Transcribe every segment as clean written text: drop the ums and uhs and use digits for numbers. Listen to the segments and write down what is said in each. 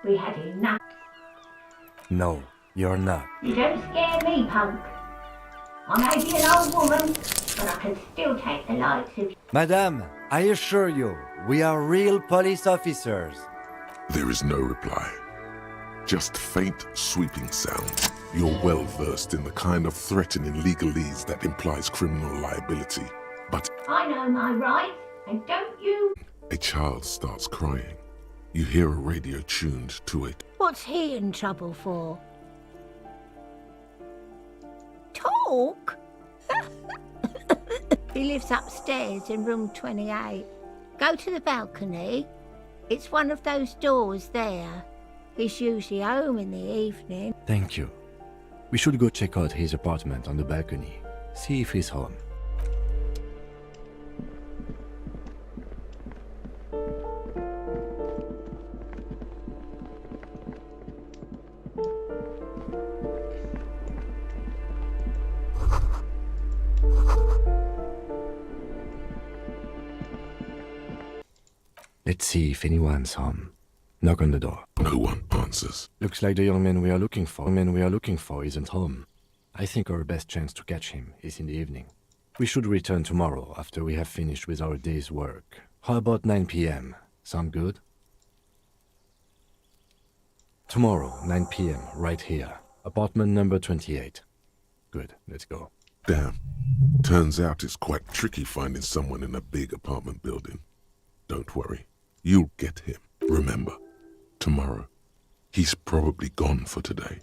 We had enough. No, you're not. You don't scare me, punk. I may be an old woman, but I can still take the likes of you. Madame, I assure you, we are real police officers. There is no reply. Just faint, sweeping sounds. You're well versed in the kind of threatening legalese that implies criminal liability. But I know my rights, and don't you? a child starts crying. You hear a radio tuned to it. What's he in trouble for? Talk? He lives upstairs in room 28. Go to the balcony. It's one of those doors there. He's usually home in the evening. Thank you. We should go check out his apartment on the balcony. See if he's home. Let's see if anyone's home. Knock on the door. No one answers. Looks like the young man we are looking for isn't home. I think our best chance to catch him is in the evening. We should return tomorrow after we have finished with our day's work. How about 9 p.m.? Sound good? Tomorrow, 9 p.m., right here. Apartment number 28. Good, let's go. Damn. Turns out it's quite tricky finding someone in a big apartment building. Don't worry. You'll get him. Remember, tomorrow. He's probably gone for today.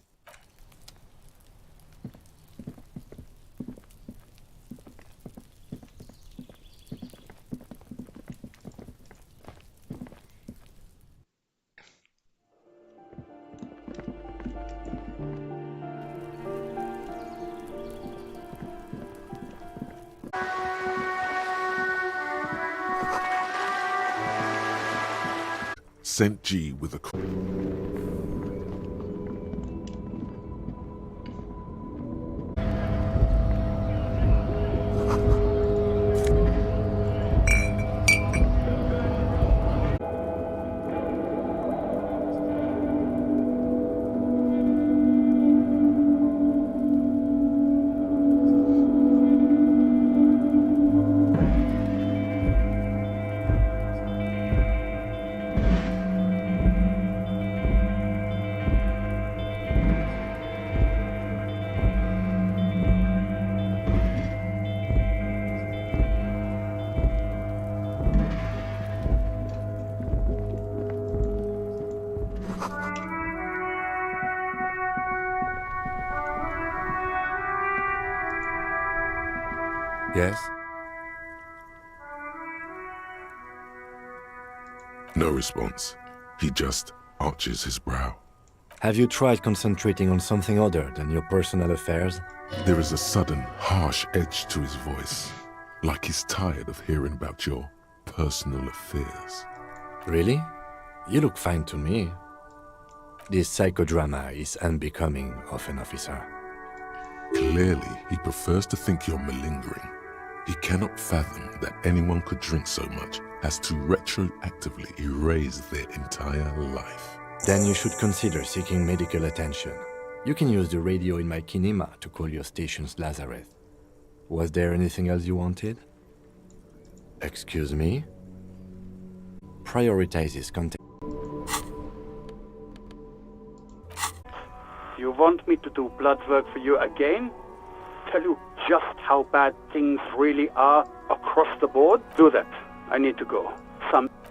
Sent G with a call. Yes? No response. He just arches his brow. Have you tried concentrating on something other than your personal affairs? There is a sudden, harsh edge to his voice, like he's tired of hearing about your personal affairs. Really? You look fine to me. This psychodrama is unbecoming of an officer. Clearly, he prefers to think you're malingering. He cannot fathom that anyone could drink so much as to retroactively erase their entire life. Then you should consider seeking medical attention. You can use the radio in my kinema to call your station's Lazareth. Was there anything else you wanted? Excuse me? Prioritizes content. You want me to do blood work for you again? Tell you just how bad things really are across the board? Do that. I need to go.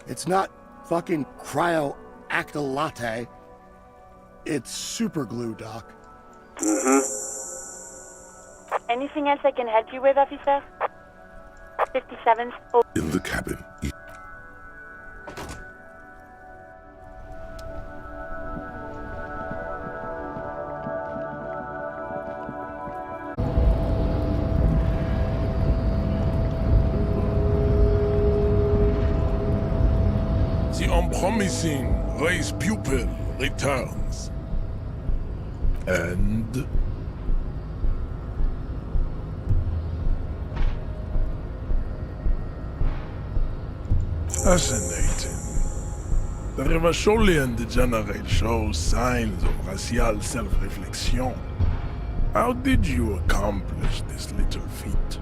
It's not fucking cryo-acta-latte. It's super glue, Doc. Anything else I can help you with, officer? 57's... In the cabin, The unpromising raised pupil returns. And... fascinating. The Revacholian degenerate shows signs of racial self-reflection. How did you accomplish this little feat?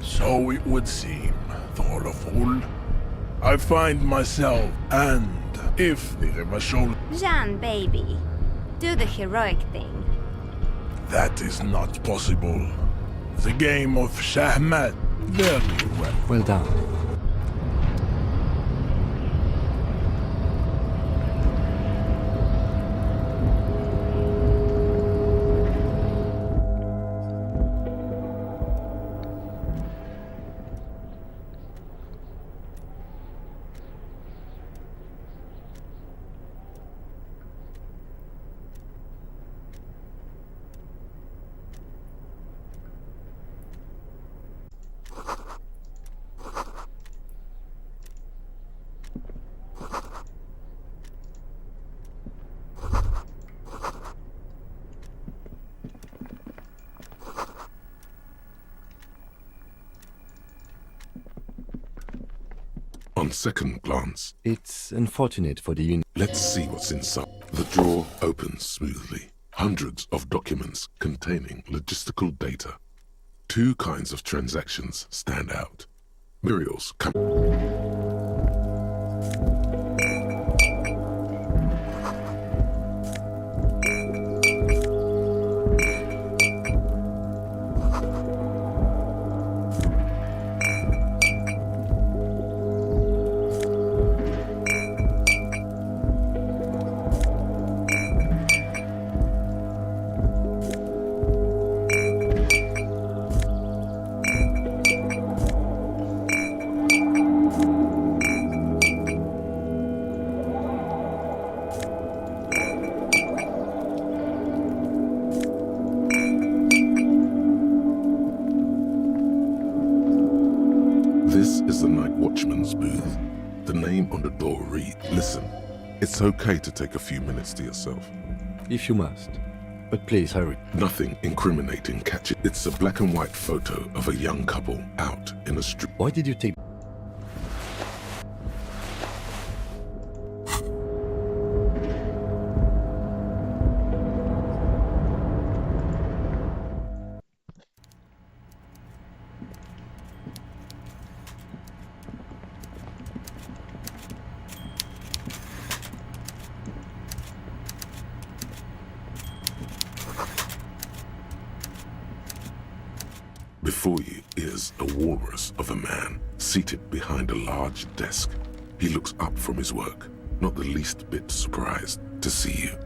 So it would seem, Throloful. I find myself, and if the Revachol... Jean, baby. Do the heroic thing. That is not possible. The game of Shahmat. Very well. Well done. On second glance, It's unfortunate for the Union. let's see what's inside. The drawer opens smoothly. Hundreds of documents containing logistical data. Two kinds of transactions stand out. Muriel's This is the night watchman's booth. The name on the door reads, listen, it's okay to take a few minutes to yourself. If you must. But please hurry. Nothing incriminating catches. It's a black and white photo of a young couple out in a street. Why did you take... Before you is a walrus of a man seated behind a large desk. He looks up from his work, not the least bit surprised to see you.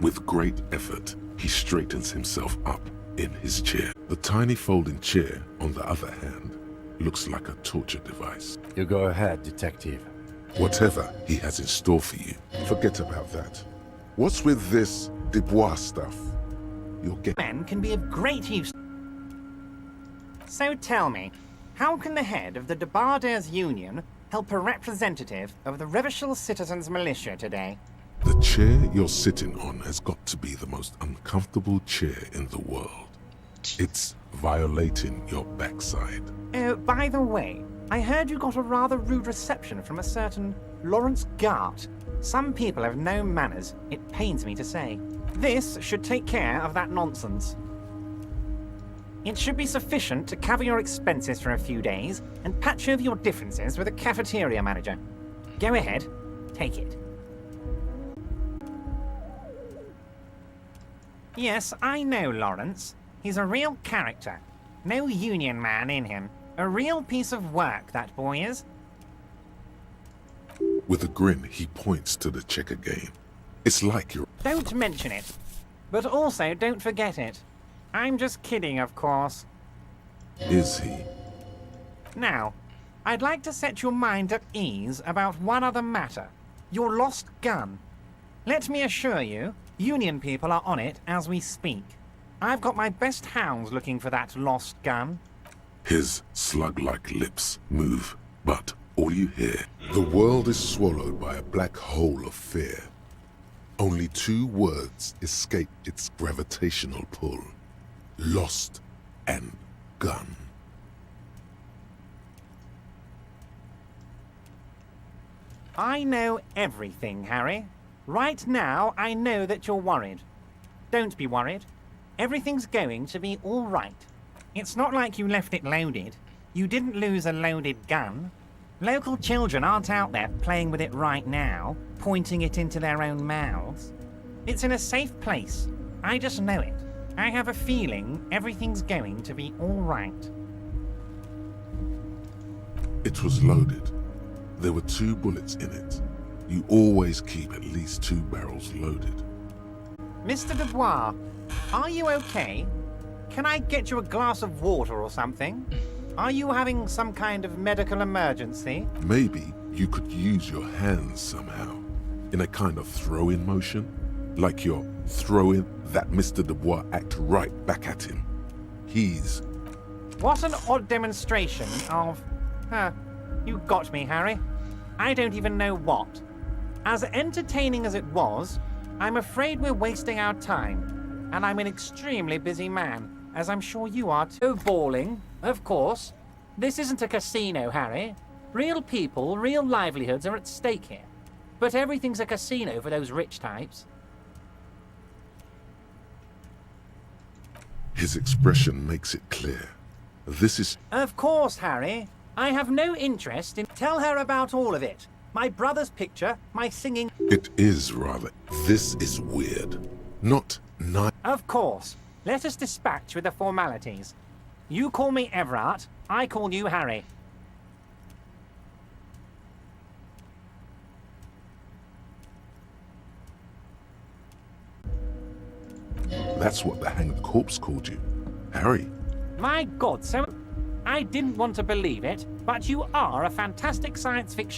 With great effort, he straightens himself up in his chair. The tiny folding chair, on the other hand, looks like a torture device. You go ahead, detective. Whatever he has in store for you, forget about that. What's with this Dubois stuff? You'll get... Men can be of great use. So tell me, how can the head of the Debarders Union help a representative of the Revachol Citizens Militia today? The chair you're sitting on has got to be the most uncomfortable chair in the world. It's violating your backside. Oh, by the way, I heard you got a rather rude reception from a certain Lawrence Gart. Some people have no manners, it pains me to say. This should take care of that nonsense. It should be sufficient to cover your expenses for a few days and patch over your differences with a cafeteria manager. Go ahead, take it. Yes, I know Lawrence. He's a real character. No union man in him. A real piece of work, that boy is. With a grin, he points to the check again. It's like you're... Don't mention it. But also, don't forget it. I'm just kidding, of course. Is he? Now, I'd like to set your mind at ease about one other matter. Your lost gun. Let me assure you, Union people are on it as we speak. I've got my best hounds looking for that lost gun. His slug-like lips move, but all you hear... The world is swallowed by a black hole of fear. Only two words escape its gravitational pull. Lost and gun. I know everything, Harry. Right now, I know that you're worried. Don't be worried. Everything's going to be all right. It's not like you left it loaded. You didn't lose a loaded gun. Local children aren't out there playing with it right now, pointing it into their own mouths. It's in a safe place. I just know it. I have a feeling everything's going to be all right. It was loaded. There were 2 bullets in it. You always keep at least 2 barrels loaded. Mr. Dubois, are you okay? Can I get you a glass of water or something? Are you having some kind of medical emergency? Maybe you could use your hands somehow, in a kind of throw-in motion, like you're throwing that Mr. Dubois act right back at him. He's... What an odd demonstration of... you got me, Harry. I don't even know what. As entertaining as it was, I'm afraid we're wasting our time. And I'm an extremely busy man, as I'm sure you are too. Balling, of course. This isn't a casino, Harry. Real people, real livelihoods are at stake here. But everything's a casino for those rich types. His expression makes it clear. This is... Of course, Harry. I have no interest in... Tell her about all of it. My brother's picture, my singing... It is rather... This is weird. Not nice. Of course. Let us dispatch with the formalities. You call me Everard, I call you Harry. That's what the hanged corpse called you. Harry. My God, so... I didn't want to believe it, but you are a fantastic science fiction